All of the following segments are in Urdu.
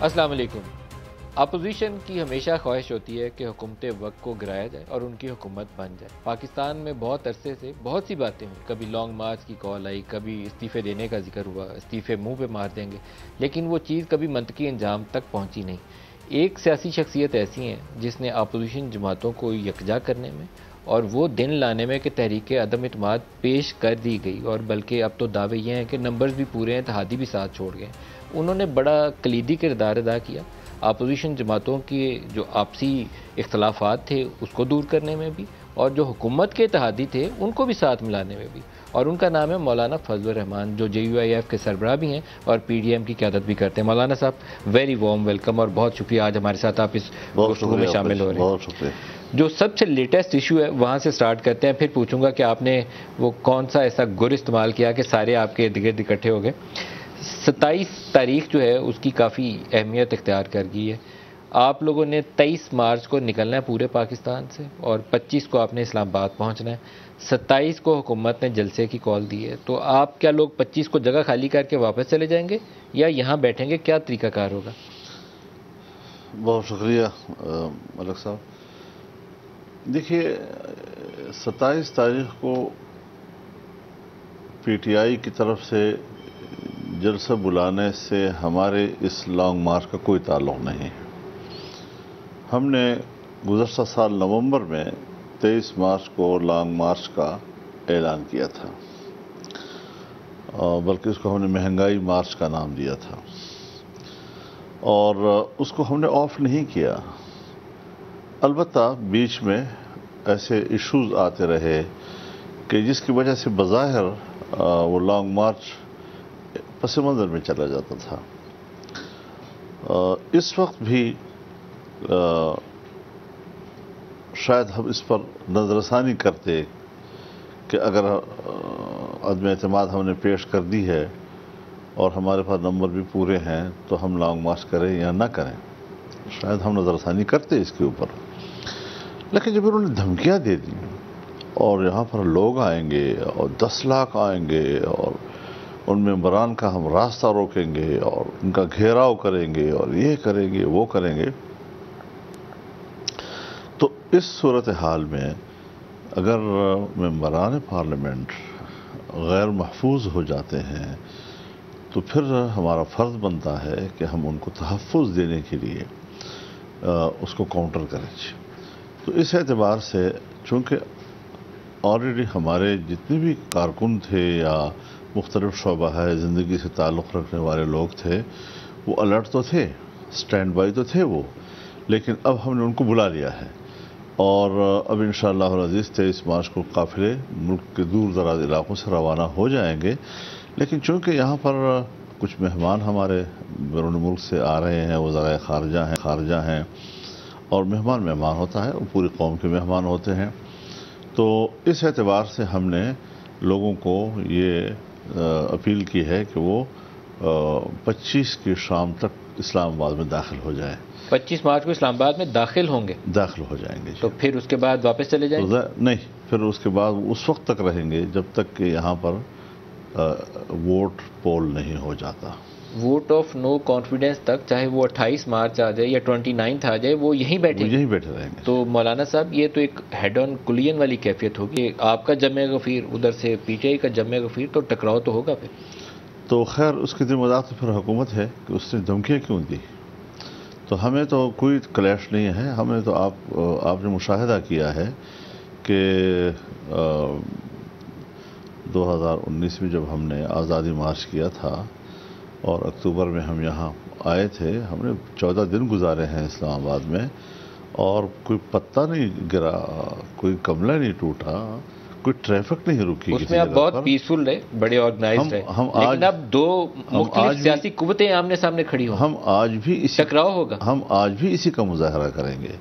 السلام علیکم۔ اپوزیشن کی ہمیشہ خواہش ہوتی ہے کہ حکومت وقت کو گرایا جائے اور ان کی حکومت بن جائے۔ پاکستان میں بہت عرصے سے بہت سی باتیں ہوئی، کبھی لانگ مارچ کی کال آئی، کبھی استعفے دینے کا ذکر ہوا، استعفے منہ پہ مار دیں گے، لیکن وہ چیز کبھی منطقی انجام تک پہنچی نہیں۔ ایک سیاسی شخصیت ایسی ہیں جس نے اپوزیشن جماعتوں کو یکجا کرنے میں اور وہ دن لانے میں کہ تحریک عدم اعتماد پیش کر دی گئی، اور بلکہ اب تو دعوے یہ ہیں کہ نمبرز بھی پورے ہیں، اتحادی بھی ساتھ چھوڑ گئے۔ انہوں نے بڑا کلیدی کردار ادا کیا اپوزیشن جماعتوں کے جو آپسی اختلافات تھے اس کو دور کرنے میں بھی، اور جو حکومت کے اتحادی تھے ان کو بھی ساتھ ملانے میں بھی، اور ان کا نام ہے مولانا فضل الرحمان، جو JUIF کے سربراہ بھی ہیں اور PDM کی قیادت بھی کرتے ہیں۔ مولانا صاحب ویری وارم ویلکم، اور بہت شکریہ آج ہمارے ساتھ آپ اس گفتگو میں شامل ہو رہے ہیں۔ بہت شکریہ۔ جو سب سے لیٹسٹ ایشو ہے وہاں سے سٹارٹ کرتے ہیں، پھر پوچھوں گا کہ آپ نے وہ کون سا ایسا گر استعمال کیا کہ سارے آپ کے ارد گرد اکٹھے ہو گئے۔ 27 تاریخ جو ہے اس کی کافی اہمیت اختیار کر گئی ہے۔ آپ لوگوں نے 23 مارچ کو نکلنا ہے پورے پاکستان سے، اور 25 کو آپ نے اسلام آباد پہنچنا ہے۔ 27 کو حکومت نے جلسے کی کال دی ہے، تو آپ کیا لوگ 25 کو جگہ خالی کر کے واپس چلے جائیں گے یا یہاں بیٹھیں گے؟ کیا طریقہ کار ہوگا؟ بہت شکریہ ملک صاحب۔ دیکھیے 27 تاریخ کو PTI کی طرف سے جلسہ بلانے سے ہمارے اس لانگ مارچ کا کوئی تعلق نہیں۔ ہم نے گزشتہ سال نومبر میں 23 مارچ کو لانگ مارچ کا اعلان کیا تھا، بلکہ اس کو ہم نے مہنگائی مارچ کا نام دیا تھا، اور اس کو ہم نے آف نہیں کیا۔ البتہ بیچ میں ایسے ایشوز آتے رہے کہ جس کی وجہ سے بظاہر وہ لانگ مارچ پس منظر میں چلا جاتا تھا۔ اس وقت بھی شاید ہم اس پر نظر ثانی کرتے کہ اگر عدم اعتماد ہم نے پیش کر دی ہے اور ہمارے پاس نمبر بھی پورے ہیں تو ہم لانگ مارچ کریں یا نہ کریں، شاید ہم نظر ثانی کرتے اس کے اوپر۔ لیکن جب انہوں نے دھمکیاں دے دی اور یہاں پر لوگ آئیں گے اور 10 لاکھ آئیں گے اور ان ممبران کا ہم راستہ روکیں گے اور ان کا گھیراؤ کریں گے اور یہ کریں گے وہ کریں گے، تو اس صورتحال میں اگر ممبران پارلیمنٹ غیر محفوظ ہو جاتے ہیں تو پھر ہمارا فرض بنتا ہے کہ ہم ان کو تحفظ دینے کے لیے اس کو کاؤنٹر کریں۔ تو اس اعتبار سے چونکہ آلریڈی ہمارے جتنے بھی کارکن تھے یا مختلف شعبہ ہے زندگی سے تعلق رکھنے والے لوگ تھے وہ الرٹ تو تھے، سٹینڈ بائی تو تھے وہ، لیکن اب ہم نے ان کو بلا لیا ہے، اور اب انشاءاللہ العزیز 23 مارچ کو قافلے ملک کے دور دراز علاقوں سے روانہ ہو جائیں گے۔ لیکن چونکہ یہاں پر کچھ مہمان ہمارے بیرون ملک سے آ رہے ہیں، وزرائے خارجہ ہیں، اور مہمان ہوتا ہے، وہ پوری قوم کے مہمان ہوتے ہیں، تو اس اعتبار سے ہم نے لوگوں کو یہ اپیل کی ہے کہ وہ 25 کی شام تک اسلام آباد میں داخل ہو جائیں۔ 25 مارچ کو اسلام آباد میں داخل ہوں گے؟ داخل ہو جائیں گے۔ تو پھر اس کے بعد واپس چلے جائیں گے؟ نہیں، پھر اس کے بعد اس وقت تک رہیں گے جب تک کہ یہاں پر ووٹ پول نہیں ہو جاتا۔ ووٹ آف نو کانفیڈنس تک، چاہے وہ 28 مارچ آ جائے یا 29 آ جائے، وہ یہیں بیٹھے رہیں گے۔ تو مولانا صاحب یہ تو ایک ہیڈ آن کلین والی کیفیت ہوگی، آپ کا جمع غفیر ادھر سے PTI کا جمع غفیر، تو ٹکراؤ تو ہوگا پھر۔ تو خیر اس کی ذمہ دار تو پھر حکومت ہے کہ اس نے دھمکیاں کیوں دی، تو ہمیں تو کوئی کلیش نہیں ہے۔ ہمیں تو آپ نے مشاہدہ کیا ہے کہ 2019 میں جب ہم نے آزادی مارچ کیا تھا اور اکتوبر میں ہم یہاں آئے تھے، ہم نے 14 دن گزارے ہیں اسلام آباد میں، اور کوئی پتا نہیں گرا، کوئی کملہ نہیں ٹوٹا، کوئی ٹریفک نہیں رکی، اس میں آپ بہت پیسفل رہے، بڑے آرگنائزڈ رہے، لیکن اب دو مختلف سیاسی قوتیں آمنے سامنے کھڑی ہوں، ہم آج بھی ٹکراؤ ہوگا۔ ہم آج بھی اسی کا مظاہرہ کریں گے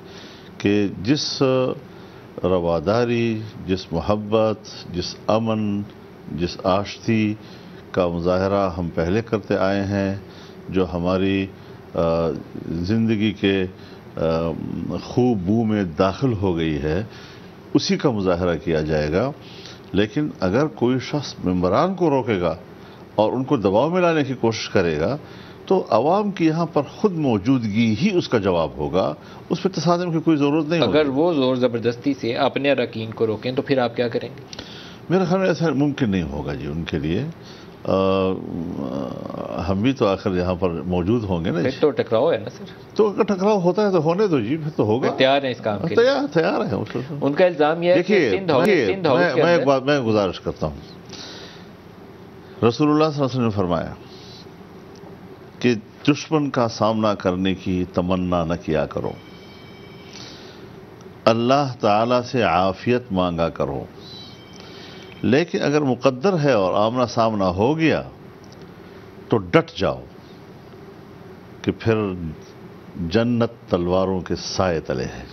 کہ جس رواداری، جس محبت، جس امن، جس آشتی کا مظاہرہ ہم پہلے کرتے آئے ہیں، جو ہماری زندگی کے خوب بو میں داخل ہو گئی ہے، اسی کا مظاہرہ کیا جائے گا۔ لیکن اگر کوئی شخص ممبران کو روکے گا اور ان کو دباؤ میں لانے کی کوشش کرے گا تو عوام کی یہاں پر خود موجودگی ہی اس کا جواب ہوگا، اس پہ تصادم کی کوئی ضرورت نہیں ہوگی۔ اگر وہ زور زبردستی سے اپنے اراکین کو روکیں تو پھر آپ کیا کریں گے؟ میرے خیال میں ایسا ممکن نہیں ہوگا جی ان کے لیے۔ ہم بھی تو آخر یہاں پر موجود ہوں گے نا، پھر تو ٹکراؤ ہے نا سر۔ تو اگر ٹکراؤ ہوتا ہے تو ہونے دو جی، پھر تو ہوگا۔ تیار ہیں اس کام کے لیے؟ تیار ہے۔ ان کا الزام یہ ہے کہ سندھ ہاؤس کے میں ایک اندر بات میں گزارش کرتا ہوں، رسول اللہ صلی اللہ علیہ وسلم نے فرمایا کہ دشمن کا سامنا کرنے کی تمنا نہ کیا کرو، اللہ تعالی سے عافیت مانگا کرو، لیکن اگر مقدر ہے اور آمنا سامنا ہو گیا تو ڈٹ جاؤ کہ پھر جنت تلواروں کے سائے تلے ہے۔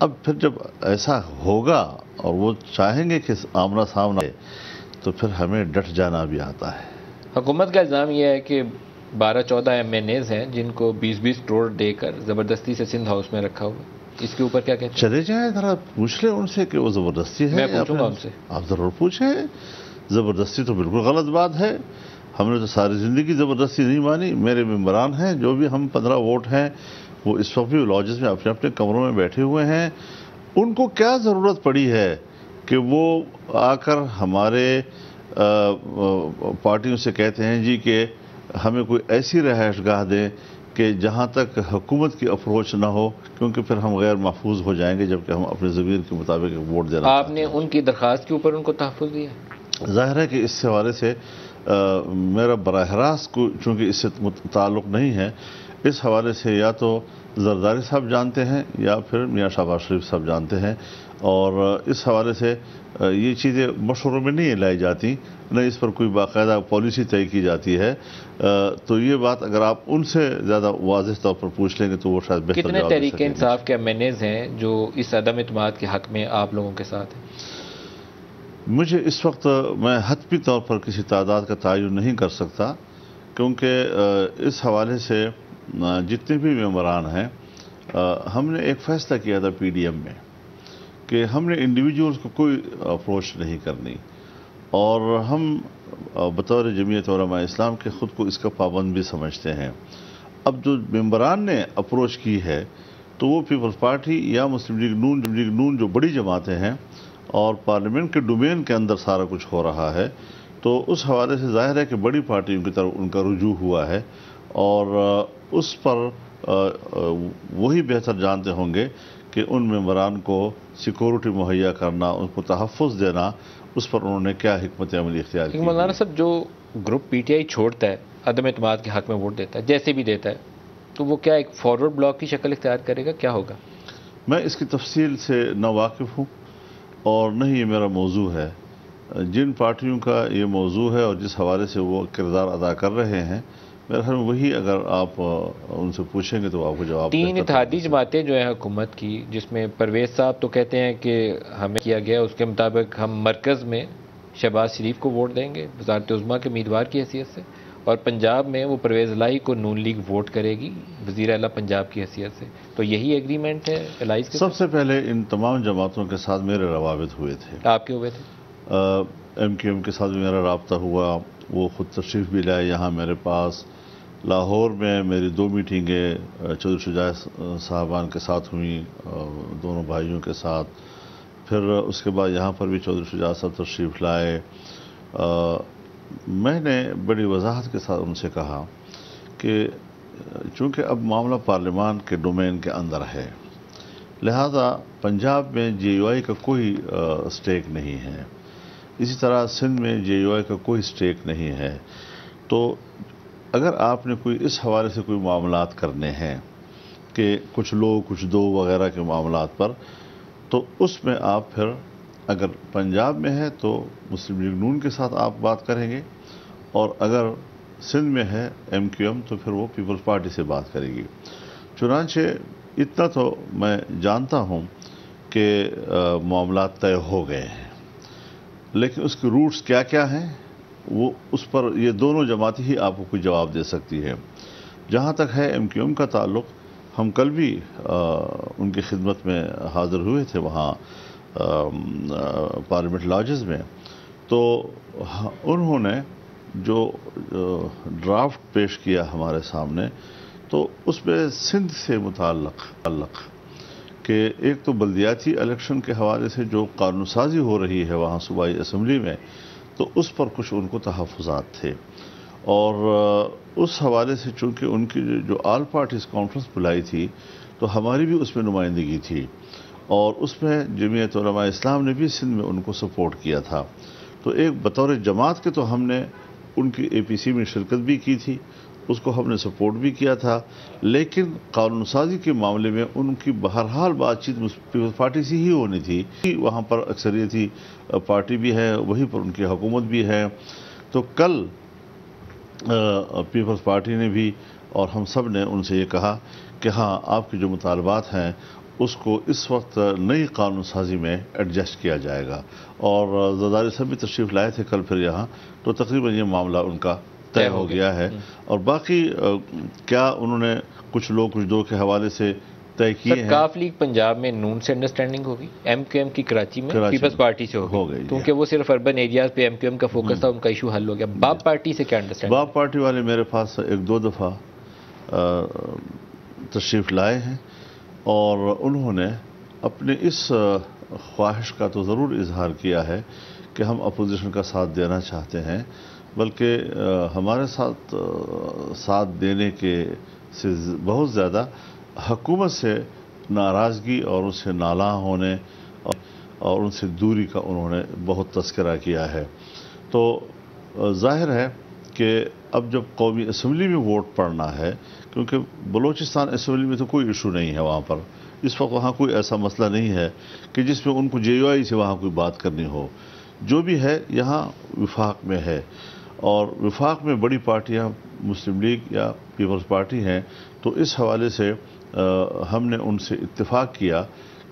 اب پھر جب ایسا ہوگا اور وہ چاہیں گے کہ آمنا سامنا ہے تو پھر ہمیں ڈٹ جانا بھی آتا ہے۔ حکومت کا الزام یہ ہے کہ 12-14 MNAs ہیں جن کو 20-20 کروڑ دے کر زبردستی سے سندھ ہاؤس میں رکھا ہوا ہے، اس کے اوپر کیا کہتے ہیں؟ چلے جائیں ذرا پوچھ لیں ان سے کہ وہ زبردستی ہے۔ میں پوچھوں گا ان سے۔ آپ ضرور پوچھیں، زبردستی تو بالکل غلط بات ہے۔ ہم نے تو ساری زندگی زبردستی نہیں مانی۔ میرے ممبران ہیں جو بھی ہم 15 ووٹ ہیں، وہ اس وقت بھی لاجز میں اپنے اپنے کمروں میں بیٹھے ہوئے ہیں۔ ان کو کیا ضرورت پڑی ہے کہ وہ آ کر ہمارے پارٹیوں سے کہتے ہیں جی کہ ہمیں کوئی ایسی رہائش گاہ دیں کہ جہاں تک حکومت کی اپروچ نہ ہو، کیونکہ پھر ہم غیر محفوظ ہو جائیں گے جبکہ ہم اپنے ضمیر کے مطابق ووٹ دینا۔ آپ نے ان کی درخواست کے اوپر ان کو تحفظ دیا؟ ظاہر ہے کہ اس حوالے سے میرا براہ راست چونکہ اس سے تعلق نہیں ہے، اس حوالے سے یا تو زرداری صاحب جانتے ہیں یا پھر میاں شہباز شریف صاحب جانتے ہیں، اور اس حوالے سے یہ چیزیں مشوروں میں نہیں لائی جاتی، نہ اس پر کوئی باقاعدہ پالیسی طے کی جاتی ہے۔ تو یہ بات اگر آپ ان سے زیادہ واضح طور پر پوچھ لیں گے تو وہ شاید بہتر کتنے جواب دے تحریک سکیں گے۔ انصاف کے MNAs ہیں جو اس عدم اعتماد کے حق میں آپ لوگوں کے ساتھ ہیں؟ مجھے اس وقت میں حتمی طور پر کسی تعداد کا تعین نہیں کر سکتا، کیونکہ اس حوالے سے جتنے بھی ممبران ہیں، ہم نے ایک فیصلہ کیا تھا PDM میں کہ ہم نے انڈیویجولز کو کوئی اپروچ نہیں کرنی، اور ہم بطور جمعیت علماء اسلام کے خود کو اس کا پابند بھی سمجھتے ہیں۔ اب جو ممبران نے اپروچ کی ہے تو وہ پیپلز پارٹی یا مسلم لیگ نون جو بڑی جماعتیں ہیں اور پارلیمنٹ کے ڈومین کے اندر سارا کچھ ہو رہا ہے، تو اس حوالے سے ظاہر ہے کہ بڑی پارٹیوں کی طرف ان کا رجوع ہوا ہے، اور اس پر وہی بہتر جانتے ہوں گے کہ ان ممبران کو سیکورٹی مہیا کرنا، ان کو تحفظ دینا، اس پر انہوں نے کیا حکمت عملی اختیار کی۔ مولانا صاحب، جو گروپ PTI چھوڑتا ہے، عدم اعتماد کے حق میں ووٹ دیتا ہے، جیسے بھی دیتا ہے، تو وہ کیا ایک فارورڈ بلاک کی شکل اختیار کرے گا؟ کیا ہوگا؟ میں اس کی تفصیل سے نہ واقف ہوں اور نہ ہی یہ میرا موضوع ہے۔ جن پارٹیوں کا یہ موضوع ہے اور جس حوالے سے وہ کردار ادا کر رہے ہیں، میرے خیال میں وہی اگر آپ ان سے پوچھیں گے تو آپ کو جواب 3 اتحادی جماعتیں جو ہیں حکومت کی، جس میں پرویز صاحب تو کہتے ہیں کہ ہمیں کیا گیا اس کے مطابق ہم مرکز میں شہباز شریف کو ووٹ دیں گے وزارت عظمیٰ کے امیدوار کی حیثیت سے، اور پنجاب میں وہ پرویز الہی کو نون لیگ ووٹ کرے گی وزیر اعلیٰ پنجاب کی حیثیت سے۔ تو یہی ایگریمنٹ ہے الائز کے؟ سب سے پہلے ان تمام جماعتوں کے ساتھ میرے روابط ہوئے تھے۔ آپ کے ہوئے تھے؟ MQM کے ساتھ بھی میرا رابطہ ہوا، وہ خود تشریف بھی لائے یہاں میرے پاس۔ لاہور میں میری 2 میٹنگیں چودھری شجاع صاحبان کے ساتھ ہوئیں، دونوں بھائیوں کے ساتھ۔ پھر اس کے بعد یہاں پر بھی چودھری شجاع صاحب تشریف لائے۔ میں نے بڑی وضاحت کے ساتھ ان سے کہا کہ چونکہ اب معاملہ پارلیمان کے ڈومین کے اندر ہے، لہذا پنجاب میں JUI کا کوئی سٹیک نہیں ہے، اسی طرح سندھ میں JUI کا کوئی سٹیک نہیں ہے۔ تو اگر آپ نے کوئی اس حوالے سے کوئی معاملات کرنے ہیں کہ کچھ لو کچھ دو وغیرہ کے معاملات پر، تو اس میں آپ پھر اگر پنجاب میں ہے تو مسلم لیگ نون کے ساتھ آپ بات کریں گے، اور اگر سندھ میں ہے MQM تو پھر وہ پیپلز پارٹی سے بات کرے گی۔ چنانچہ اتنا تو میں جانتا ہوں کہ معاملات طے ہو گئے ہیں، لیکن اس کے روٹس کیا کیا ہیں وہ اس پر یہ دونوں جماعتیں ہی آپ کو کوئی جواب دے سکتی ہے۔ جہاں تک ہے MQM کا تعلق، ہم کل بھی ان کی خدمت میں حاضر ہوئے تھے وہاں پارلیمنٹ لاجز میں، تو انہوں نے جو ڈرافٹ پیش کیا ہمارے سامنے، تو اس میں سندھ سے متعلق کہ ایک تو بلدیاتی الیکشن کے حوالے سے جو قانون سازی ہو رہی ہے وہاں صوبائی اسمبلی میں، تو اس پر کچھ ان کو تحفظات تھے، اور اس حوالے سے چونکہ ان کی جو آل پارٹیز کانفرنس بلائی تھی تو ہماری بھی اس میں نمائندگی تھی، اور اس میں جمعیت علماء اسلام نے بھی سندھ میں ان کو سپورٹ کیا تھا، تو ایک بطور جماعت کے تو ہم نے ان کی اے پی سی میں شرکت بھی کی تھی، اس کو ہم نے سپورٹ بھی کیا تھا، لیکن قانون سازی کے معاملے میں ان کی بہرحال بات چیت پیپلز پارٹی سے ہی ہونی تھی، وہاں پر اکثریتی پارٹی بھی ہے، وہیں پر ان کی حکومت بھی ہے، تو کل پیپلز پارٹی نے بھی اور ہم سب نے ان سے یہ کہا کہ ہاں آپ کے جو مطالبات ہیں اس کو اس وقت نئی قانون سازی میں ایڈجسٹ کیا جائے گا، اور زرداری صاحب بھی تشریف لائے تھے کل پھر یہاں، تو تقریباً یہ معاملہ ان کا طے ہو گیا ہے، اور باقی کیا انہوں نے کچھ لوگ کچھ دو کے حوالے سے طے کیے ہیں۔ کاف لیگ پنجاب میں نون سے انڈرسٹینڈنگ ہوگی، ایم کیو ایم کی کراچی میں پیپلز پارٹی سے ہو گئی، کیونکہ وہ صرف اربن ایریاز پہ ایم کیو ایم کا فوکس تھا، ان کا ایشو حل ہو گیا۔ باب پارٹی سے کیا انڈرسٹینڈنگ؟ باب پارٹی والے میرے پاس ایک دو دفعہ تشریف لائے ہیں، اور انہوں نے اپنے اس خواہش کا تو ضرور اظہار کیا ہے کہ ہم اپوزیشن کا ساتھ دینا چاہتے ہیں، بلکہ ہمارے ساتھ دینے کے سے بہت زیادہ حکومت سے ناراضگی اور ان سے نالاں ہونے اور ان سے دوری کا انہوں نے بہت تذکرہ کیا ہے، تو ظاہر ہے کہ اب جب قومی اسمبلی میں ووٹ پڑنا ہے، کیونکہ بلوچستان اسمبلی میں تو کوئی ایشو نہیں ہے وہاں پر، اس وقت وہاں کوئی ایسا مسئلہ نہیں ہے کہ جس میں ان کو جے یو آئی سے وہاں کوئی بات کرنی ہو، جو بھی ہے یہاں وفاق میں ہے، اور وفاق میں بڑی پارٹیاں مسلم لیگ یا پیپلز پارٹی ہیں، تو اس حوالے سے ہم نے ان سے اتفاق کیا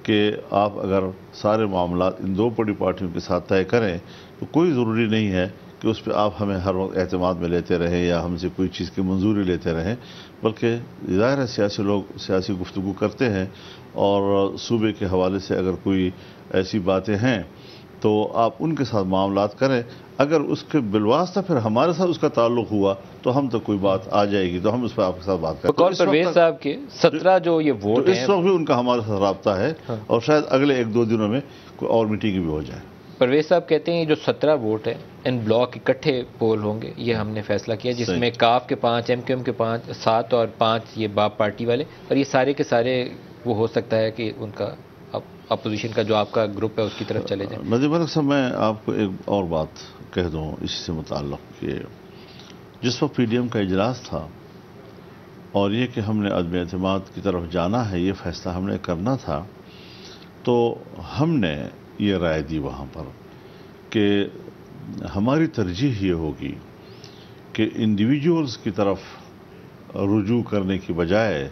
کہ آپ اگر سارے معاملات ان دو بڑی پارٹیوں کے ساتھ طے کریں تو کوئی ضروری نہیں ہے کہ اس پہ آپ ہمیں ہر وقت اعتماد میں لیتے رہیں یا ہم سے کوئی چیز کی منظوری لیتے رہیں، بلکہ ظاہر ہے سیاسی لوگ سیاسی گفتگو کرتے ہیں، اور صوبے کے حوالے سے اگر کوئی ایسی باتیں ہیں تو آپ ان کے ساتھ معاملات کریں، اگر اس کے بالواسطہ پھر ہمارے ساتھ اس کا تعلق ہوا تو ہم تو کوئی بات آ جائے گی تو ہم اس پہ آپ کے ساتھ بات کریں۔ پرویز صاحب کے 17 جو یہ ووٹ ہیں، اس وقت بھی ان کا ہمارے ساتھ رابطہ ہے، اور شاید اگلے ایک دو دنوں میں کوئی اور میٹنگ بھی ہو جائے۔ پرویز صاحب کہتے ہیں یہ جو 17 ووٹ ہیں ان بلاک اکٹھے پول ہوں گے، یہ ہم نے فیصلہ کیا، جس میں کاف کے 5، ایم کیو ایم کے 5، 7 اور 5 یہ باب پارٹی والے، اور یہ سارے کے سارے وہ ہو سکتا ہے کہ ان کا اپوزیشن کا جو آپ کا گروپ ہے اس کی طرف چلے جائیں۔ نظیر ملک صاحب، میں آپ کو ایک اور بات کہہ دوں اس سے متعلق کہ جس وقت پی ڈی ایم کا اجلاس تھا اور یہ کہ ہم نے عدم اعتماد کی طرف جانا ہے، یہ فیصلہ ہم نے کرنا تھا، تو ہم نے یہ رائے دی وہاں پر کہ ہماری ترجیح یہ ہوگی کہ انڈیویجولز کی طرف رجوع کرنے کی بجائے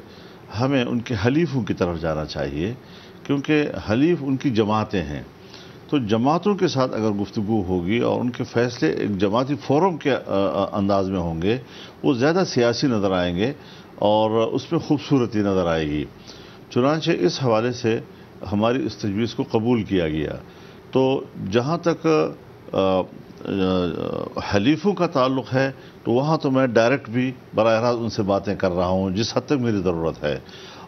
ہمیں ان کے حلیفوں کی طرف جانا چاہیے، کیونکہ حلیف ان کی جماعتیں ہیں، تو جماعتوں کے ساتھ اگر گفتگو ہوگی اور ان کے فیصلے ایک جماعتی فورم کے انداز میں ہوں گے، وہ زیادہ سیاسی نظر آئیں گے اور اس میں خوبصورتی نظر آئے گی، چنانچہ اس حوالے سے ہماری اس تجویز کو قبول کیا گیا۔ تو جہاں تک حلیفوں کا تعلق ہے تو وہاں تو میں ڈائریکٹ بھی براہ راست ان سے باتیں کر رہا ہوں جس حد تک میری ضرورت ہے،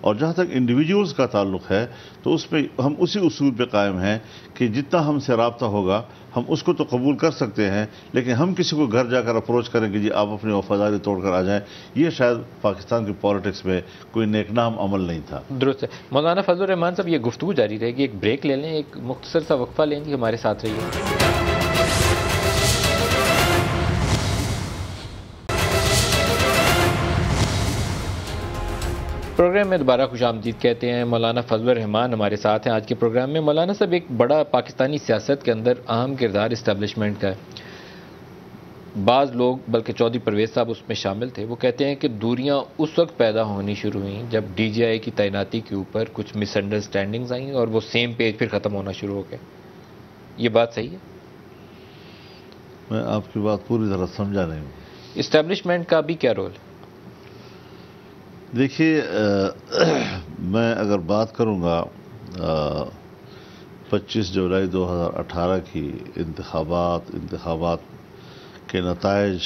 اور جہاں تک انڈیویجولز کا تعلق ہے تو اس پہ ہم اسی اصول پہ قائم ہیں کہ جتنا ہم سے رابطہ ہوگا ہم اس کو تو قبول کر سکتے ہیں، لیکن ہم کسی کو گھر جا کر اپروچ کریں کہ جی آپ اپنی وفاداری توڑ کر آ جائیں، یہ شاید پاکستان کی پالیٹکس میں کوئی نیکنام عمل نہیں تھا۔ درست ہے۔ مولانا فضل الرحمان صاحب، یہ گفتگو جاری رہے گی، ایک بریک لے لیں، ایک مختصر سا وقفہ لیں گے، ہمارے ساتھ رہیے۔ پروگرام میں دوبارہ خوش آمدید کہتے ہیں۔ مولانا فضل الرحمان ہمارے ساتھ ہیں آج کے پروگرام میں۔ مولانا صاحب، ایک بڑا پاکستانی سیاست کے اندر اہم کردار اسٹیبلشمنٹ کا ہے، بعض لوگ بلکہ چودھری پرویز صاحب اس میں شامل تھے، وہ کہتے ہیں کہ دوریاں اس وقت پیدا ہونی شروع ہوئیں جب ڈی جی آئی کی تعیناتی کے اوپر کچھ مس انڈرسٹینڈنگز آئیں اور وہ سیم پیج پھر ختم ہونا شروع ہو گئے، یہ بات صحیح ہے؟ میں آپ کی بات پوری طرح سمجھا نہیں ہوں۔ اسٹیبلشمنٹ کا بھی کیا رول ہے؟ دیکھیے، میں اگر بات کروں گا 25 جولائی 2018 کی انتخابات کے نتائج،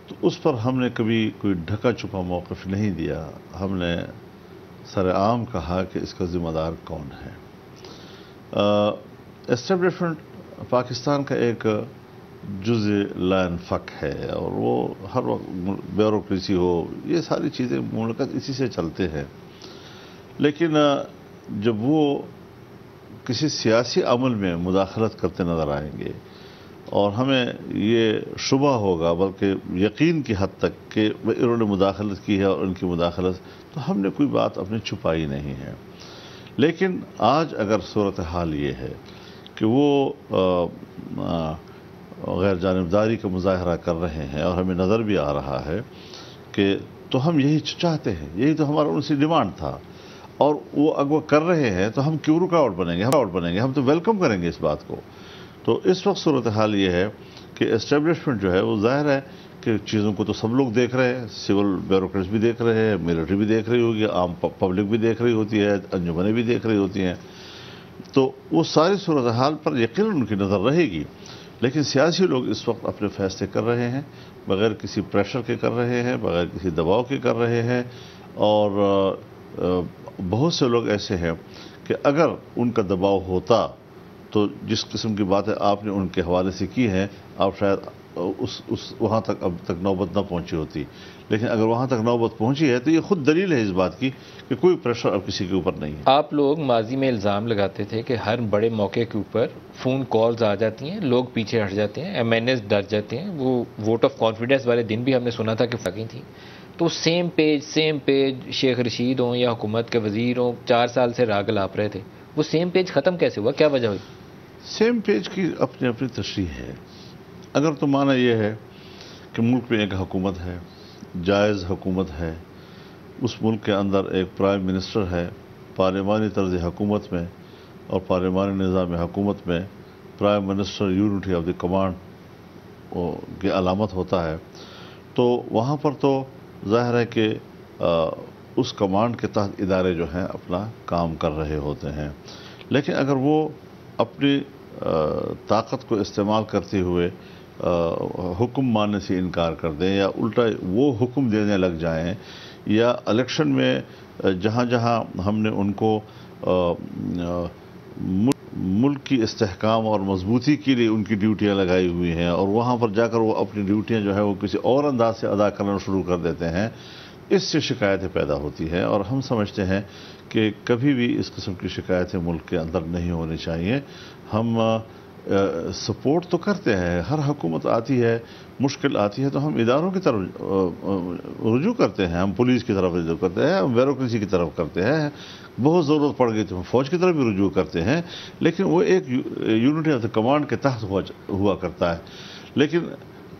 تو اس پر ہم نے کبھی کوئی ڈھکا چھپا موقف نہیں دیا. ہم نے سر عام کہا کہ اس کا ذمہ دار کون ہے. اسٹیبلشمنٹ پاکستان کا ایک جزء لا ينفك ہے، اور وہ ہر وقت بیوروکریسی ہو، یہ ساری چیزیں مملکت اسی سے چلتے ہیں. لیکن جب وہ کسی سیاسی عمل میں مداخلت کرتے نظر آئیں گے اور ہمیں یہ شبہ ہوگا، بلکہ یقین کی حد تک کہ انہوں نے مداخلت کی ہے اور ان کی مداخلت، تو ہم نے کوئی بات اپنی چھپائی نہیں ہے. لیکن آج اگر صورتحال یہ ہے کہ وہ غیر جانبداری کا مظاہرہ کر رہے ہیں اور ہمیں نظر بھی آ رہا ہے کہ تو ہم یہی چاہتے ہیں، یہی تو ہمارا ان سے ڈیمانڈ تھا، اور وہ اگر وہ کر رہے ہیں تو ہم کیوں رکاوٹ بنیں گے؟ ہم تو ویلکم کریں گے اس بات کو. تو اس وقت صورتحال یہ ہے کہ اسٹیبلشمنٹ جو ہے وہ ظاہر ہے کہ چیزوں کو تو سب لوگ دیکھ رہے ہیں، سول بیوروکریٹس بھی دیکھ رہے ہیں، ملٹری بھی دیکھ رہی ہوگی، عام پبلک بھی دیکھ رہی ہوتی ہے، انجمنیں بھی دیکھ رہی ہوتی ہیں. تو وہ ساری صورتحال پر یقیناً ان کی نظر رہے گی. لیکن سیاسی لوگ اس وقت اپنے فیصلے کر رہے ہیں، بغیر کسی پریشر کے کر رہے ہیں، بغیر کسی دباؤ کے کر رہے ہیں. اور بہت سے لوگ ایسے ہیں کہ اگر ان کا دباؤ ہوتا تو جس قسم کی باتیں آپ نے ان کے حوالے سے کی ہیں، آپ شاید وہاں تک اب تک نوبت نہ پہنچی ہوتی. لیکن اگر وہاں تک نوبت پہنچی ہے تو یہ خود دلیل ہے اس بات کی کہ کوئی پریشر اب کسی کے اوپر نہیں ہے. آپ لوگ ماضی میں الزام لگاتے تھے کہ ہر بڑے موقع کے اوپر فون کالز آ جاتی ہیں، لوگ پیچھے ہٹ جاتے ہیں، ایم این ایز ڈر جاتے ہیں. وہ ووٹ آف کانفیڈنس والے دن بھی ہم نے سنا تھا کہ فقی تھی. تو سیم پیج شیخ رشید ہوں یا حکومت کے وزیر ہوں 4 سال سے راگ الاپ رہے تھے، وہ سیم پیج ختم کیسے ہوا؟ کیا وجہ ہوئی؟ سیم پیج کی اپنی اپنی تشریح ہے. اگر تو معنی یہ ہے کہ ملک میں ایک حکومت ہے، جائز حکومت ہے، اس ملک کے اندر ایک پرائم منسٹر ہے، پارلیمانی طرز حکومت میں اور پارلیمانی نظام حکومت میں prime minister unity of the command کی علامت ہوتا ہے، تو وہاں پر تو ظاہر ہے کہ اس کمانڈ کے تحت ادارے جو ہیں اپنا کام کر رہے ہوتے ہیں. لیکن اگر وہ اپنی طاقت کو استعمال کرتے ہوئے حکم ماننے سے انکار کر دیں، یا الٹا وہ حکم دینے لگ جائیں، یا الیکشن میں جہاں جہاں ہم نے ان کو ملک کی استحکام اور مضبوطی کے لیے ان کی ڈیوٹیاں لگائی ہوئی ہیں، اور وہاں پر جا کر وہ اپنی ڈیوٹیاں جو ہے وہ کسی اور انداز سے ادا کرنا شروع کر دیتے ہیں، اس سے شکایتیں پیدا ہوتی ہیں. اور ہم سمجھتے ہیں کہ کبھی بھی اس قسم کی شکایتیں ملک کے اندر نہیں ہونی چاہیے. ہم سپورٹ تو کرتے ہیں، ہر حکومت آتی ہے، مشکل آتی ہے تو ہم اداروں کی طرف رجوع کرتے ہیں، ہم پولیس کی طرف رجوع کرتے ہیں، ہم بیوروکریسی کی طرف کرتے ہیں، بہت ضرورت پڑ گئی تو ہم فوج کی طرف بھی رجوع کرتے ہیں. لیکن وہ ایک یونٹی آف دا کمانڈ کے تحت ہوا کرتا ہے. لیکن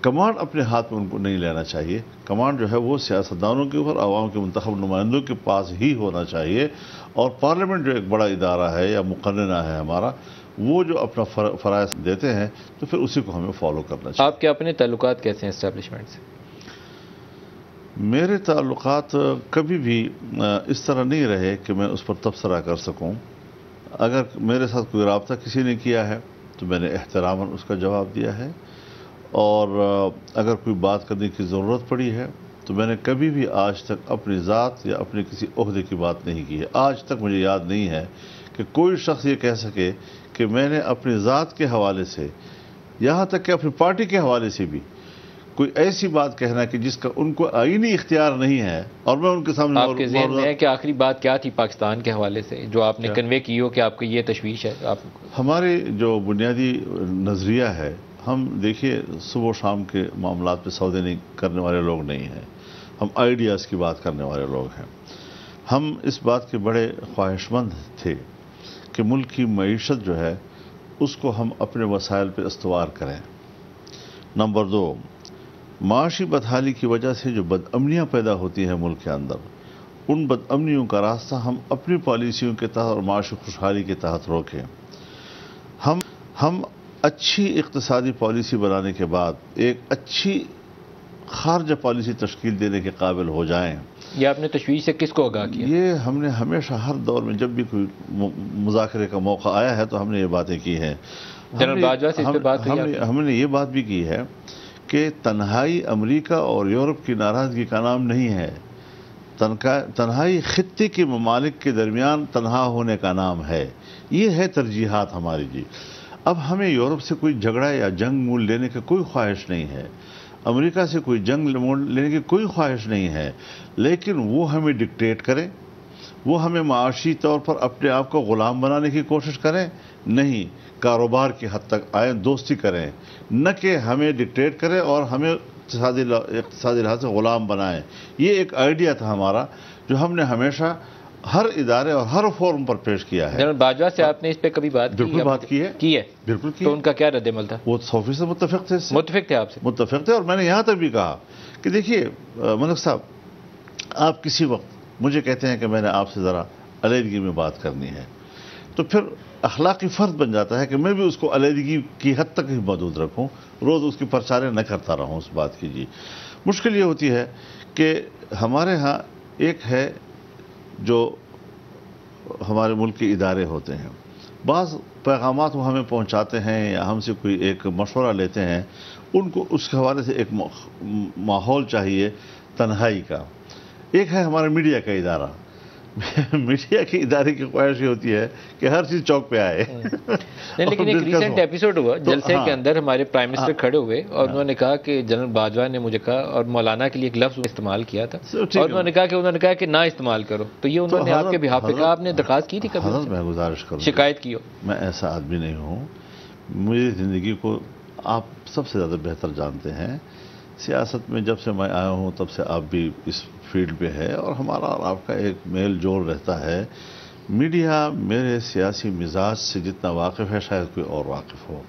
کمانڈ اپنے ہاتھ میں ان کو نہیں لینا چاہیے. کمانڈ جو ہے وہ سیاستدانوں کے اوپر، عوام کے منتخب نمائندوں کے پاس ہی ہونا چاہیے. اور پارلیمنٹ جو ایک بڑا ادارہ ہے یا مقننہ ہے ہمارا، وہ جو اپنا فرائض دیتے ہیں تو پھر اسی کو ہمیں فالو کرنا چاہیے. آپ کے اپنے تعلقات کیسے ہیں اسٹیبلشمنٹ سے؟ میرے تعلقات کبھی بھی اس طرح نہیں رہے کہ میں اس پر تبصرہ کر سکوں. اگر میرے ساتھ کوئی رابطہ کسی نے کیا ہے تو میں نے احتراماً اس کا جواب دیا ہے، اور اگر کوئی بات کرنے کی ضرورت پڑی ہے تو میں نے کبھی بھی آج تک اپنی ذات یا اپنے کسی عہدے کی بات نہیں کی ہے. آج تک مجھے یاد نہیں ہے کہ کوئی شخص یہ کہہ سکے کہ میں نے اپنی ذات کے حوالے سے، یہاں تک کہ اپنی پارٹی کے حوالے سے بھی کوئی ایسی بات کہنا کہ جس کا ان کو آئینی اختیار نہیں ہے، اور میں ان کے سامنے آپ کے ذہن میں ہے کہ آخری بات کیا تھی پاکستان کے حوالے سے جو آپ نے کنوے کی ہو کہ آپ کو یہ تشویش ہے؟ ہمارے جو بنیادی نظریہ ہے، ہم دیکھیے صبح و شام کے معاملات پہ سودے نہیں کرنے والے لوگ نہیں ہیں، ہم آئیڈیاز کی بات کرنے والے لوگ ہیں. ہم اس بات کے بڑے خواہش مند تھے کہ ملک کی معیشت جو ہے اس کو ہم اپنے وسائل پہ استوار کریں. نمبر 2، معاشی بدحالی کی وجہ سے جو بدامنیاں پیدا ہوتی ہیں ملک کے اندر، ان بدامنیوں کا راستہ ہم اپنی پالیسیوں کے تحت اور معاشی خوشحالی کے تحت روکیں. ہم اچھی اقتصادی پالیسی بنانے کے بعد ایک اچھی خارجہ پالیسی تشکیل دینے کے قابل ہو جائیں. یہ آپ نے تشویش سے کس کو آگاہ کیا؟ یہ ہم نے ہمیشہ ہر دور میں جب بھی کوئی مذاکرے کا موقع آیا ہے تو ہم نے یہ باتیں کی ہیں. جنرل باجوہ سے اس پہ بات ہوئی؟ ہم نے یہ بات بھی کی ہے کہ تنہائی امریکہ اور یورپ کی ناراضگی کا نام نہیں ہے، تنہائی خطے کے ممالک کے درمیان تنہا ہونے کا نام ہے۔ یہ ہے ترجیحات ہماری جی۔ اب ہمیں یورپ سے کوئی جھگڑا یا جنگ مول لینے کی کوئی خواہش نہیں ہے، امریکہ سے کوئی جنگ مول لینے کی کوئی خواہش نہیں ہے، لیکن وہ ہمیں ڈکٹیٹ کریں، وہ ہمیں معاشی طور پر اپنے آپ کو غلام بنانے کی کوشش کریں، نہیں، کاروبار کی حد تک آئیں، دوستی کریں، نہ کہ ہمیں ڈکٹیٹ کریں اور ہمیں اقتصادی لحاظ سے غلام بنائیں۔ یہ ایک آئیڈیا تھا ہمارا جو ہم نے ہمیشہ ہر ادارے اور ہر فورم پر پیش کیا ہے۔ جنرل باجوہ سے آپ نے اس پہ کبھی بات کی؟ بالکل بات کی ہے، بالکل کی ہے۔ تو ان کا کیا رد عمل تھا؟ وہ 100% متفق تھے، متفق تھے آپ سے؟ متفق تھے، اور میں نے یہاں تک بھی کہا کہ دیکھیے ملک صاحب، آپ کسی وقت مجھے کہتے ہیں کہ میں نے آپ سے ذرا علیحدگی میں بات کرنی ہے، تو پھر اخلاقی فرض بن جاتا ہے کہ میں بھی اس کو علیحدگی کی حد تک ہی محدود رکھوں، روز اس کی پرچاریں نہ کرتا رہوں اس بات کی جی۔ مشکل یہ ہوتی ہے کہ ہمارے ہاں ایک ہے جو ہمارے ملک کے ادارے ہوتے ہیں، بعض پیغامات وہ ہمیں پہنچاتے ہیں یا ہم سے کوئی ایک مشورہ لیتے ہیں، ان کو اس کے حوالے سے ایک ماحول چاہیے تنہائی کا۔ ایک ہے ہمارا میڈیا کا ادارہ، میڈیا کے ادارے کی خواہش یہ ہوتی ہے کہ ہر چیز چوک پہ آئے۔ نہیں، لیکن ایک ریسنٹ ایپیسوڈ ہوا جلسے کے اندر، ہمارے پرائم منسٹر کھڑے ہوئے اور انہوں نے کہا کہ جنرل باجوہ نے مجھے کہا، اور مولانا کے لیے ایک لفظ استعمال کیا تھا، اور انہوں نے کہا کہ نہ استعمال کرو، تو یہ انہوں نے آپ کے بہاف پہ کہا۔ آپ نے درخواست کی تھی کبھی؟ حضرت میں گزارش کروں، شکایت کی ہو؟ میں ایسا آدمی نہیں ہوں، میری زندگی کو آپ سب سے زیادہ بہتر جانتے ہیں، سیاست میں جب سے میں آیا ہوں تب سے آپ بھی اس فیلڈ پہ ہے، اور ہمارا اور آپ کا ایک میل جول رہتا ہے۔ میڈیا میرے سیاسی مزاج سے جتنا واقف ہے شاید کوئی اور واقف ہو۔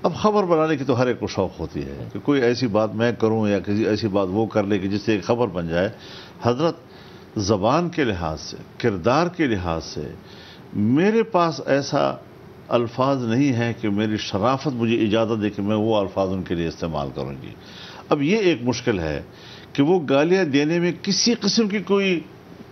اب خبر بنانے کی تو ہر ایک کو شوق ہوتی ہے کہ کوئی ایسی بات میں کروں یا کسی ایسی بات وہ کر لے کہ جس سے ایک خبر بن جائے۔ حضرت، زبان کے لحاظ سے، کردار کے لحاظ سے میرے پاس ایسا الفاظ نہیں ہے کہ میری شرافت مجھے اجازت دے کہ میں وہ الفاظ ان کے لیے استعمال کروں گی۔ اب یہ ایک مشکل ہے کہ وہ گالیاں دینے میں کسی قسم کی کوئی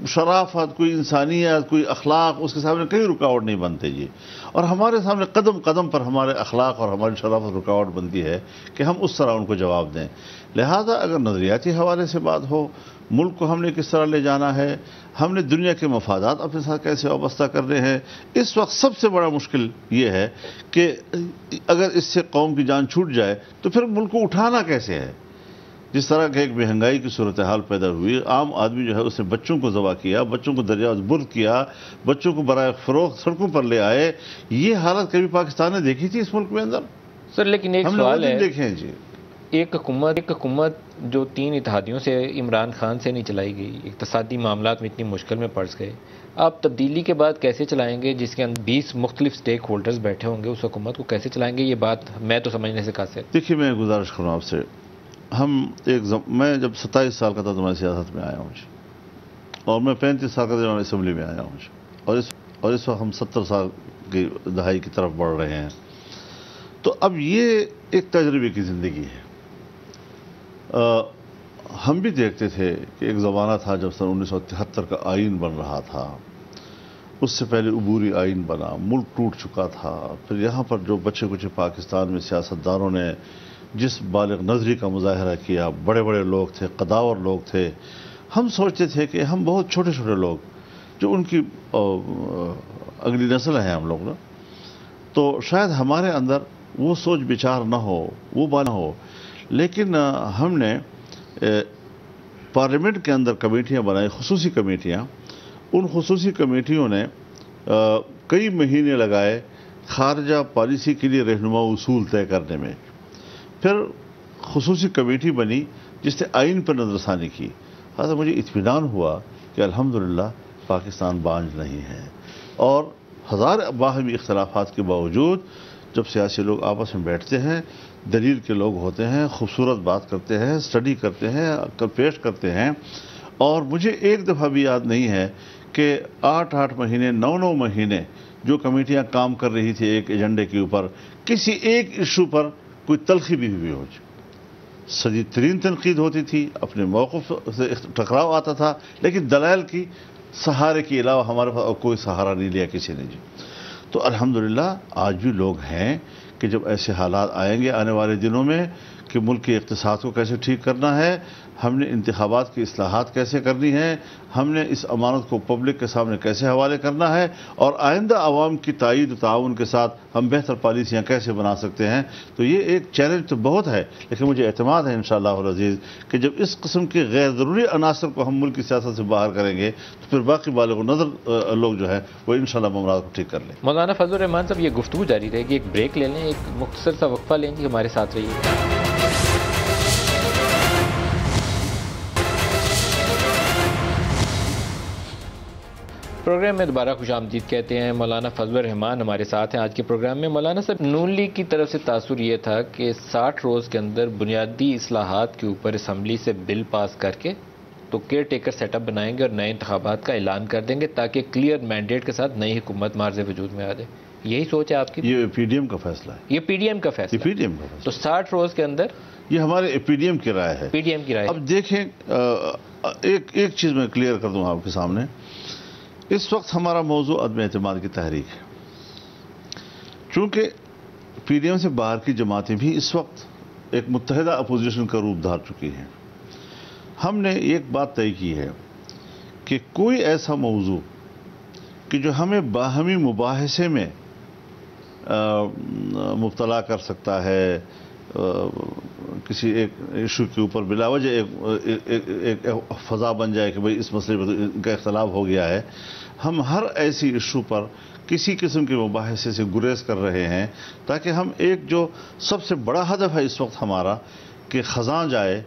شرافت، کوئی انسانیت، کوئی اخلاق اس کے سامنے کہیں رکاوٹ نہیں بنتے جی، اور ہمارے سامنے قدم قدم پر ہمارے اخلاق اور ہماری شرافت رکاوٹ بنتی ہے کہ ہم اس طرح ان کو جواب دیں۔ لہذا اگر نظریاتی حوالے سے بات ہو، ملک کو ہم نے کس طرح لے جانا ہے، ہم نے دنیا کے مفادات اپنے ساتھ کیسے وابستہ کرنے ہیں، اس وقت سب سے بڑا مشکل یہ ہے کہ اگر اس سے قوم کی جان چھوٹ جائے تو پھر ملک کو اٹھانا کیسے ہے۔ جس طرح کہ ایک مہنگائی کی صورتحال پیدا ہوئی، عام آدمی جو ہے اس نے بچوں کو ذبح کیا، بچوں کو دریائے برد کیا، بچوں کو برائے فروخت سڑکوں پر لے آئے۔ یہ حالت کبھی پاکستان نے دیکھی تھی اس ملک میں اندر؟ سر لیکن ایک سوال ہے، دیکھیں جی، ایک حکومت جو 3 اتحادیوں سے عمران خان سے نہیں چلائی گئی، اقتصادی معاملات میں اتنی مشکل میں پڑ گئے، آپ تبدیلی کے بعد کیسے چلائیں گے؟ جس کے اندر 20 مختلف سٹیک ہولڈرز بیٹھے ہوں گے، اس حکومت کو کیسے چلائیں گے؟ یہ بات میں تو سمجھنے سے قاصر۔ دیکھیے میں گزارش کروں آپ سے، میں جب 27 سال کا تھا تو میں سیاست میں آیا ہوں جی، اور میں 35 سال کا تھا اسمبلی میں آیا ہوں جی، اور اس وقت ہم 70 سال کی دہائی کی طرف بڑھ رہے ہیں۔ تو اب یہ ایک تجربے کی زندگی ہے۔ ہم بھی دیکھتے تھے کہ ایک زمانہ تھا جب سن 1973 کا آئین بن رہا تھا، اس سے پہلے عبوری آئین بنا، ملک ٹوٹ چکا تھا، پھر یہاں پر جو بچے کچھ پاکستان میں سیاستدانوں نے جس بالغ نظری کا مظاہرہ کیا، بڑے بڑے لوگ تھے، قداور لوگ تھے، ہم سوچتے تھے کہ ہم بہت چھوٹے چھوٹے لوگ جو ان کی اگلی نسل ہیں ہم لوگ نا، تو شاید ہمارے اندر وہ سوچ بچار نہ ہو، وہ بات نہ ہو، لیکن ہم نے پارلیمنٹ کے اندر کمیٹیاں بنائی، خصوصی کمیٹیاں۔ ان خصوصی کمیٹیوں نے کئی مہینے لگائے خارجہ پالیسی کے لیے رہنما اصول طے کرنے میں۔ پھر خصوصی کمیٹی بنی جس نے آئین پر نظر ثانی کی۔ حضرت مجھے اطمینان ہوا کہ الحمدللہ پاکستان بانجھ نہیں ہے، اور ہزار باہمی اختلافات کے باوجود جب سیاسی لوگ آپس میں بیٹھتے ہیں، دلیل کے لوگ ہوتے ہیں، خوبصورت بات کرتے ہیں، اسٹڈی کرتے ہیں، پیش کرتے ہیں، اور مجھے ایک دفعہ بھی یاد نہیں ہے کہ 8 مہینے 9 مہینے جو کمیٹیاں کام کر رہی تھی ایک ایجنڈے کے اوپر، کسی ایک ایشو پر کوئی تلخی بھی ہوئی ہو۔ شدید ترین تنقید ہوتی تھی، اپنے موقف سے ٹکراؤ آتا تھا، لیکن دلائل کی سہارے کے علاوہ ہمارے پاس اور کوئی سہارا نہیں لیا کسی نے جی۔ تو الحمدللہ آج بھی لوگ ہیں کہ جب ایسے حالات آئیں گے آنے والے دنوں میں کہ ملک کے اقتصاد کو کیسے ٹھیک کرنا ہے، ہم نے انتخابات کی اصلاحات کیسے کرنی ہے، ہم نے اس امانت کو پبلک کے سامنے کیسے حوالے کرنا ہے، اور آئندہ عوام کی تائید و تعاون کے ساتھ ہم بہتر پالیسیاں کیسے بنا سکتے ہیں۔ تو یہ ایک چیلنج تو بہت ہے، لیکن مجھے اعتماد ہے انشاءاللہ العزیز کہ جب اس قسم کے غیر ضروری عناصر کو ہم ملک کی سیاست سے باہر کریں گے تو پھر باقی بالغ نظر لوگ جو ہے وہ انشاءاللہ معاملات کو ٹھیک کر لیں۔ مولانا فضل الرحمان صاحب، یہ گفتگو جاری رہے گی، ایک بریک لے لیں، ایک مختصر سا وقفہ لیں گے، ہمارے ساتھ رہیے۔ پروگرام میں دوبارہ خوش آمدید کہتے ہیں۔ مولانا فضل الرحمان ہمارے ساتھ ہیں آج کے پروگرام میں۔ مولانا صاحب، نون لیگ کی طرف سے تاثر یہ تھا کہ 60 روز کے اندر بنیادی اصلاحات کے اوپر اسمبلی سے بل پاس کر کے تو کیئر ٹیکر سیٹ اپ بنائیں گے اور نئے انتخابات کا اعلان کر دیں گے تاکہ کلیئر مینڈیٹ کے ساتھ نئی حکومت مارز وجود میں آ جائے۔ یہی سوچ ہے آپ کی؟ یہ پی ڈی ایم کا فیصلہ ہے۔ یہ پی ڈی ایم کا فیصلہ پی ڈی ایم کا فیصلہ تو 60 روز کے اندر یہ ہمارے پی ڈی ایم کی رائے ہے۔ پی ڈی ایم کی رائے۔ اب دیکھیں، ایک چیز میں کلیئر کر دوں آپ کے سامنے، اس وقت ہمارا موضوع عدم اعتماد کی تحریک ہے، چونکہ پی ڈی ایم سے باہر کی جماعتیں بھی اس وقت ایک متحدہ اپوزیشن کا روپ دھار چکی ہیں۔ ہم نے ایک بات طے کی ہے کہ کوئی ایسا موضوع کہ جو ہمیں باہمی مباحثے میں مبتلا کر سکتا ہے، کسی ایک ایشو کے اوپر بلا وجہ ایک فضا بن جائے کہ بھئی اس مسئلے پر ان کا اختلاف ہو گیا ہے، ہم ہر ایسی ایشو پر کسی قسم کے مباحثے سے گریز کر رہے ہیں تاکہ ہم ایک جو سب سے بڑا ہدف ہے اس وقت ہمارا کہ خزاں جائے،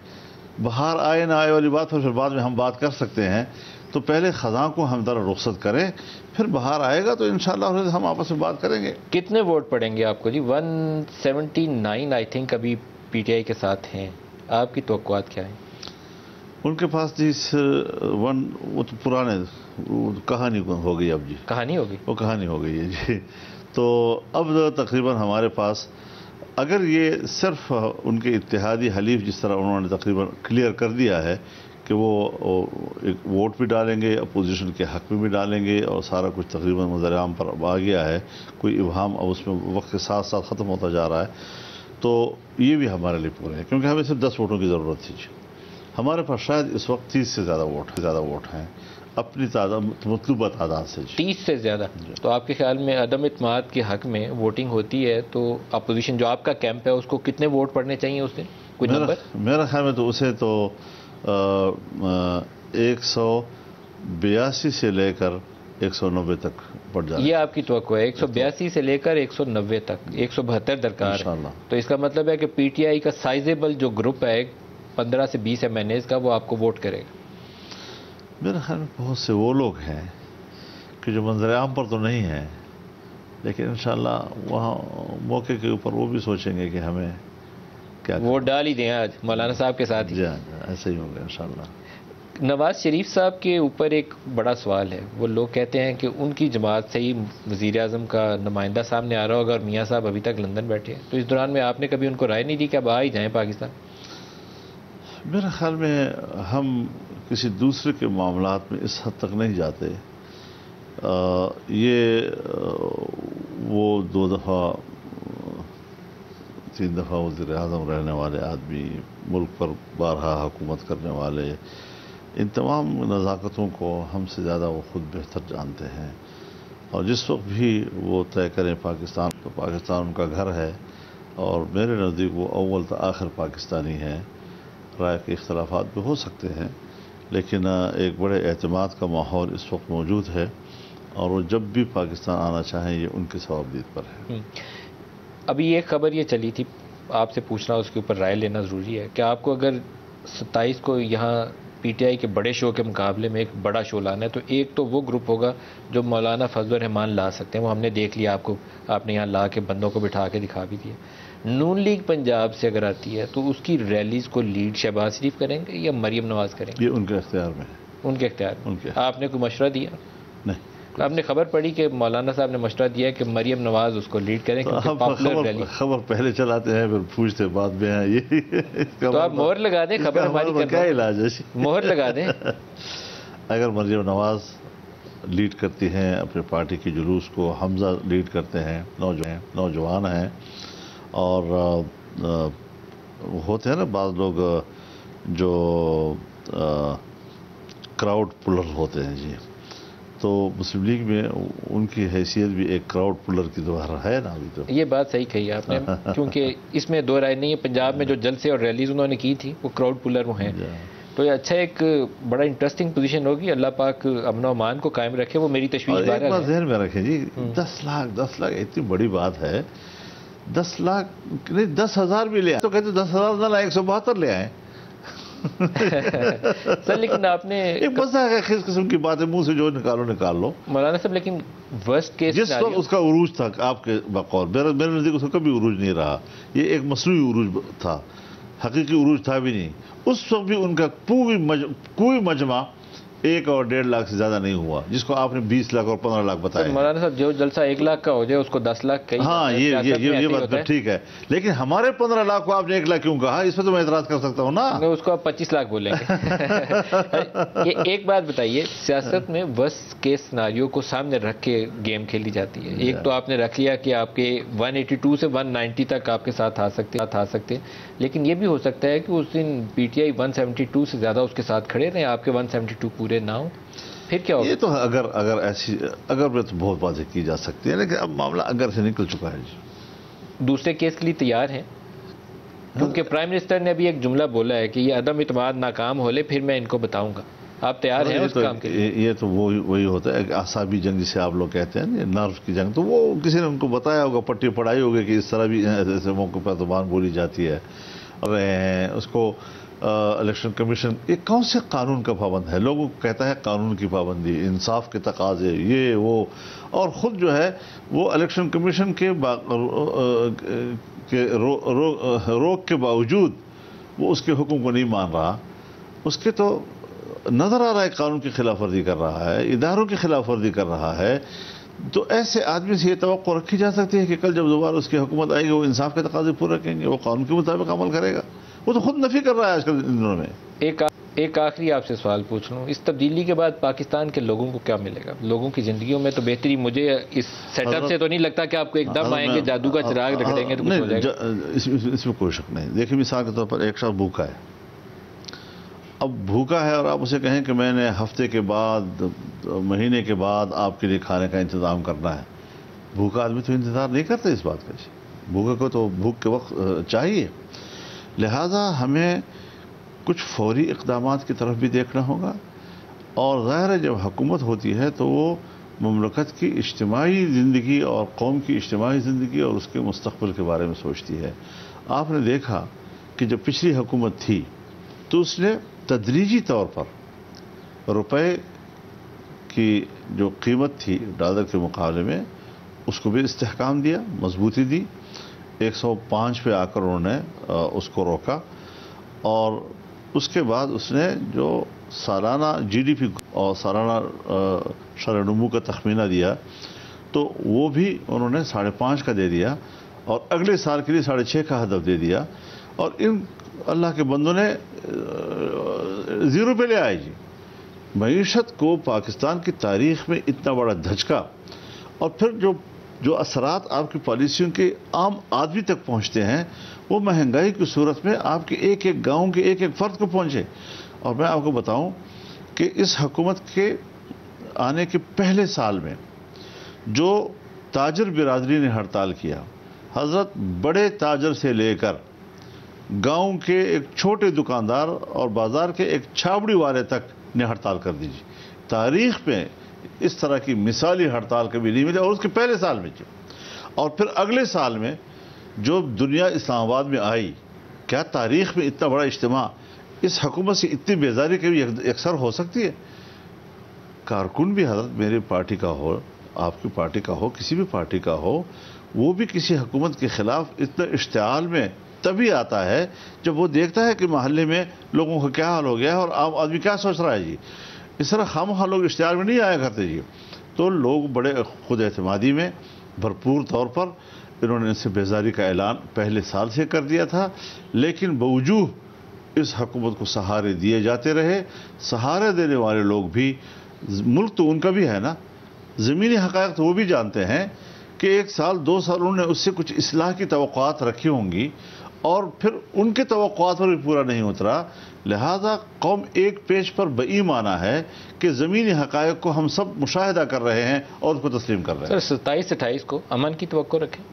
بہار آئے نہ آئے والی بات پر پھر بعد میں ہم بات کر سکتے ہیں، تو پہلے خزاں کو ہم ذرا رخصت کریں، پھر بہار آئے گا تو انشاءاللہ ہم آپس میں بات کریں گے۔ کتنے ووٹ پڑیں گے آپ کو جی؟ 179 آئی تھنک ابھی پی ٹی آئی کے ساتھ ہیں، آپ کی توقعات کیا ہیں؟ ان کے پاس جی وہ تو پرانے کہانی ہو گئی، اب جی کہانی ہوگی، وہ کہانی ہو گئی ہے جی۔ تو اب تقریباً ہمارے پاس اگر یہ صرف ان کے اتحادی حلیف جس طرح انہوں نے تقریباً کلیئر کر دیا ہے کہ وہ ایک ووٹ بھی ڈالیں گے، اپوزیشن کے حق میں بھی ڈالیں گے، اور سارا کچھ تقریباً منظر عام پر اب آ گیا ہے، کوئی ابہام اب اس میں وقت کے ساتھ ساتھ ختم ہوتا جا رہا ہے، تو یہ بھی ہمارے لیے پورے ہیں، کیونکہ ہمیں صرف 10 ووٹوں کی ضرورت تھی جی۔ ہمارے پاس شاید اس وقت 30 سے زیادہ ووٹ ہیں اپنی مطلوبہ تعداد سے جی۔ 30 سے زیادہ؟ تو آپ کے خیال میں عدم اعتماد کے حق میں ووٹنگ ہوتی ہے تو اپوزیشن جو آپ کا کیمپ ہے اس کو کتنے ووٹ پڑنے چاہیے اس دن؟ کوئی نمبر؟ میرا خیال میں تو اسے تو 182 سے لے کر 190 تک پڑ جائے۔ یہ آپ کی توقع ہے 182 سے لے کر 190 تک، 172 درکار ہے۔ تو اس کا مطلب ہے کہ پی ٹی آئی کا سائزیبل جو گروپ ہے 15 سے 20 ایم این ایز کا، وہ آپ کو ووٹ کرے گا۔ میرے خیال میں بہت سے وہ لوگ ہیں کہ جو منظر عام پر تو نہیں ہیں، لیکن انشاءاللہ وہاں موقع کے اوپر وہ بھی سوچیں گے کہ ہمیں کیا ووٹ ڈال ہی دیں آج مولانا صاحب کے ساتھ ہی۔ جی ہاں، ایسے ہی ہوگا انشاءاللہ۔ نواز شریف صاحب کے اوپر ایک بڑا سوال ہے، وہ لوگ کہتے ہیں کہ ان کی جماعت سے ہی وزیر اعظم کا نمائندہ سامنے آ رہا ہوگا اور میاں صاحب ابھی تک لندن بیٹھے ہیں، تو اس دوران میں آپ نے کبھی ان کو رائے نہیں دی کہ اب آ ہی جائیں پاکستان؟ میرے خیال میں ہم کسی دوسرے کے معاملات میں اس حد تک نہیں جاتے۔ یہ وہ 2 دفعہ 3 دفعہ وزیر اعظم رہنے والے آدمی، ملک پر بارہا حکومت کرنے والے، ان تمام نزاکتوں کو ہم سے زیادہ وہ خود بہتر جانتے ہیں، اور جس وقت بھی وہ طے کریں پاکستان تو پاکستان ان کا گھر ہے، اور میرے نزدیک وہ اول تا آخر پاکستانی ہیں۔ رائے کے اختلافات بھی ہو سکتے ہیں، لیکن ایک بڑے اعتماد کا ماحول اس وقت موجود ہے، اور وہ جب بھی پاکستان آنا چاہیں یہ ان کی ثوابدید پر ہے۔ ابھی ایک خبر یہ چلی تھی، آپ سے پوچھنا اس کے اوپر رائے لینا ضروری ہے کہ آپ کو اگر 27 کو یہاں پی ٹی آئی کے بڑے شو کے مقابلے میں ایک بڑا شو لانا ہے تو ایک تو وہ گروپ ہوگا جو مولانا فضل الرحمان لا سکتے ہیں، وہ ہم نے دیکھ لیا، آپ نے یہاں لا کے بندوں کو بٹھا کے دکھا بھی دیا۔ نون لیگ پنجاب سے اگر آتی ہے تو اس کی ریلیز کو لیڈ شہباز شریف کریں گے یا مریم نواز کریں گے؟ یہ ان کے اختیار میں ہے۔ ان کے اختیار میں۔ آپ نے کوئی مشورہ دیا؟ نہیں۔ آپ نے خبر پڑھی کہ مولانا صاحب نے مشورہ دیا کہ مریم نواز اس کو لیڈ کریں کیونکہ پاپولر ریلی۔ خبر پہلے چلاتے ہیں پھر پوچھتے بعد میں ہیں، یہ تو آپ مہر لگا دیں، خبر ہماری کیا علاج ہے؟ مہر لگا دیں۔ اگر مریم نواز لیڈ کرتی ہیں اپنے پارٹی کے جلوس کو، حمزہ لیڈ کرتے ہیں، نوجوان ہیں، اور ہوتے ہیں نا بعض لوگ جو کراؤڈ پلر ہوتے ہیں جی، تو مسلم لیگ میں ان کی حیثیت بھی ایک کراؤڈ پلر کی تو ہے نا ابھی تو. یہ بات صحیح کہی آپ نے، کیونکہ اس میں دو رائے نہیں ہے. پنجاب میں جو جلسے اور ریلیز انہوں نے کی تھی وہ کراؤڈ پلر ہیں. تو یہ اچھا ایک بڑا انٹرسٹنگ پوزیشن ہوگی. اللہ پاک امن و امان کو قائم رکھے، وہ میری تشویش اور بارہ ایک بات ہے. ذہن میں رکھیں جی، 10 لاکھ اتنی بڑی بات ہے. 10 لاکھ نہیں 10,000 بھی لے آئے تو کہتے 10,000 نہ لائے 172 لے آئے. سر لیکن آپ نے ایک مزہ ہے، کس قسم کی بات ہے، منہ سے جو نکال لو مولانا صاحب. لیکن ورسٹ کیس جس وقت اس کا عروج تھا آپ کے بقول، میرے نزدیک اس کا کبھی عروج نہیں رہا، یہ ایک مصنوعی عروج تھا، حقیقی عروج تھا بھی نہیں. اس وقت بھی ان کا کوئی مجمع 1 اور 1.5 لاکھ سے زیادہ نہیں ہوا، جس کو آپ نے 20 لاکھ اور 15 لاکھ بتایا. مولانا صاحب جو جلسہ 1 لاکھ کا ہو جائے اس کو 10 لاکھ کہیں. ہاں یہ بات ٹھیک ہے، لیکن ہمارے 15 لاکھ کو آپ نے 1 لاکھ کیوں کہا؟ اس پہ تو میں اعتراض کر سکتا ہوں نا. اس کو آپ 25 لاکھ بولیں گے. ایک بات بتائیے، سیاست میں ورسٹ کیس سیناریو کو سامنے رکھ کے گیم کھیلی جاتی ہے. ایک تو آپ نے رکھ لیا کہ آپ کے 182 سے 190 تک آپ کے ساتھ آ سکتے، لیکن یہ بھی ہو سکتا ہے کہ اس دن پی ٹی آئی 172 سے زیادہ اس کے ساتھ کھڑے رہے، آپ کے 172 پورے نہ ہوں، پھر کیا ہوگا؟ یہ تو اگر میں تو بہت واضح کی جا سکتی ہے، لیکن اب معاملہ اگر سے نکل چکا ہے جی. دوسرے کیس کے لیے تیار ہیں؟ کیونکہ پرائم منسٹر نے ابھی ایک جملہ بولا ہے کہ یہ عدم اعتماد ناکام ہو لے پھر میں ان کو بتاؤں گا. آپ تیار ہیں اس کام کے لیے؟ یہ تو وہی ہوتا ہے، اعصابی جنگ جسے آپ لوگ کہتے ہیں، نرو کی جنگ. تو وہ کسی نے ان کو بتایا ہوگا، پٹی پڑھائی ہوگی کہ اس طرح بھی ایسے موقع پر زبان بولی جاتی ہے. اور اس کو الیکشن کمیشن یہ کون سے قانون کا پابند ہے؟ لوگوں کو کہتا ہے قانون کی پابندی، انصاف کے تقاضے، یہ وہ، اور خود جو ہے وہ الیکشن کمیشن کے روک کے باوجود وہ اس کے حکم کو نہیں مان رہا. اس کے تو نظر آ رہا ہے قانون کی خلاف ورزی کر رہا ہے، اداروں کی خلاف ورزی کر رہا ہے. تو ایسے آدمی سے یہ توقع رکھی جا سکتی ہے کہ کل جب دوبارہ اس کی حکومت آئے گی وہ انصاف کے تقاضے پورے رکھیں گے، وہ قانون کے مطابق عمل کرے گا. وہ تو خود نفی کر رہا ہے آج کل ان دنوں میں. ایک آخری آپ سے سوال پوچھ لوں، اس تبدیلی کے بعد پاکستان کے لوگوں کو کیا ملے گا؟ لوگوں کی زندگیوں میں تو بہتری، مجھے اس سیٹ اپ سے تو نہیں لگتا کہ آپ کو ایک دم آئیں گے جادو کا چراغ رکھ دیں گے تو کچھ ہو جائے گا. اس میں کوئی شک نہیں. دیکھیں مثال کے طور پر ایک شخص بھوکا ہے، اب بھوکا ہے اور آپ اسے کہیں کہ میں نے ہفتے کے بعد مہینے کے بعد آپ کے لیے کھانے کا انتظام کرنا ہے. بھوکا آدمی تو انتظار نہیں کرتے اس بات کا. بھوکے کو تو بھوک کے وقت چاہیے. لہذا ہمیں کچھ فوری اقدامات کی طرف بھی دیکھنا ہوگا. اور ظاہر ہے جب حکومت ہوتی ہے تو وہ مملکت کی اجتماعی زندگی اور قوم کی اجتماعی زندگی اور اس کے مستقبل کے بارے میں سوچتی ہے. آپ نے دیکھا کہ جب پچھلی حکومت تھی تو اس نے تدریجی طور پر روپے کی جو قیمت تھی ڈالر کے مقابلے میں اس کو بھی استحکام دیا، مضبوطی دی. 105 پہ آ کر انہوں نے اس کو روکا، اور اس کے بعد اس نے جو سالانہ جی ڈی پی اور سالانہ شرح نمو کا تخمینہ دیا تو وہ بھی انہوں نے 5.5 کا دے دیا، اور اگلے سال کے لیے 6.5 کا ہدف دے دیا. اور ان اللہ کے بندوں نے 0 پہ لے آئے جی. معیشت کو پاکستان کی تاریخ میں اتنا بڑا دھچکا، اور پھر جو اثرات آپ کی پالیسیوں کے عام آدمی تک پہنچتے ہیں وہ مہنگائی کی صورت میں آپ کے ایک ایک گاؤں کے ایک ایک فرد کو پہنچے. اور میں آپ کو بتاؤں کہ اس حکومت کے آنے کے پہلے سال میں جو تاجر برادری نے ہڑتال کیا، حضرت بڑے تاجر سے لے کر گاؤں کے ایک چھوٹے دکاندار اور بازار کے ایک چھابڑی والے تک نے ہڑتال کر دی. تاریخ میں اس طرح کی مثالی ہڑتال کبھی نہیں ملی، اور اس کے پہلے سال میں اور پھر اگلے سال میں جو دنیا اسلام آباد میں آئی. کیا تاریخ میں اتنا بڑا اجتماع اس حکومت سے اتنی بیزاری کبھی یکسر ہو سکتی ہے؟ کارکن بھی حضرت میری پارٹی کا ہو، آپ کی پارٹی کا ہو، کسی بھی پارٹی کا ہو، وہ بھی کسی حکومت کے خلاف اتنا اشتعال میں تبھی آتا ہے جب وہ دیکھتا ہے کہ محلے میں لوگوں کا کیا حال ہو گیا ہے اور عام آدمی کیا سوچ رہا ہے جی. اس طرح خواہ لوگ اشتعال میں نہیں آیا کرتے جی. تو لوگ بڑے خود اعتمادی میں بھرپور طور پر انہوں نے ان سے بیزاری کا اعلان پہلے سال سے کر دیا تھا، لیکن باوجود اس حکومت کو سہارے دیے جاتے رہے. سہارے دینے والے لوگ بھی، ملک تو ان کا بھی ہے نا، زمینی حقائق تو وہ بھی جانتے ہیں کہ 1 سال 2 سال انہوں نے اس سے کچھ اصلاح کی توقعات رکھی ہوں گی، اور پھر ان کے توقعات پر بھی پورا نہیں اترا. لہذا قوم ایک پیج پر بایمان ہے کہ زمینی حقائق کو ہم سب مشاہدہ کر رہے ہیں اور اس کو تسلیم کر رہے ہیں. سر 27-28 کو امن کی توقع رکھیں.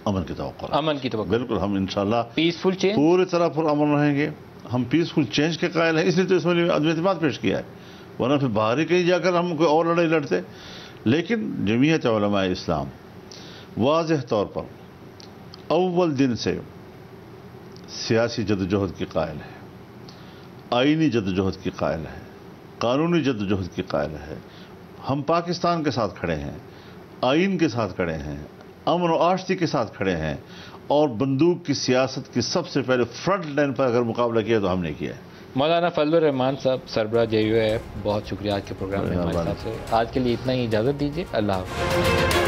امن کی توقع. امن کی توقع. بالکل ہم انشاءاللہ پیسفل چینج پوری طرح پر امن رہیں گے. ہم پیسفل چینج کے قائل ہیں، اس لیے تو اس میں عدم اعتماد پیش کیا ہے، ورنہ پھر باہر ہی کہیں جا کر ہم کوئی اور لڑائی لڑتے. لیکن جمعیت علماء اسلام واضح طور پر اول دن سے سیاسی جدوجہد کی قائل ہے، آئینی جدوجہد کی قائل ہے، قانونی جدوجہد کی قائل ہے. ہم پاکستان کے ساتھ کھڑے ہیں، آئین کے ساتھ کھڑے ہیں، امن و آشتی کے ساتھ کھڑے ہیں، اور بندوق کی سیاست کی سب سے پہلے فرنٹ لائن پر اگر مقابلہ کیا تو ہم نے کیا ہے. مولانا فضل الرحمان صاحب، سربراہ JUIF، بہت شکریہ آج کے پروگرام میں ہمارے ساتھ. آج کے لیے اتنا ہی، اجازت دیجیے. اللہ حافظ.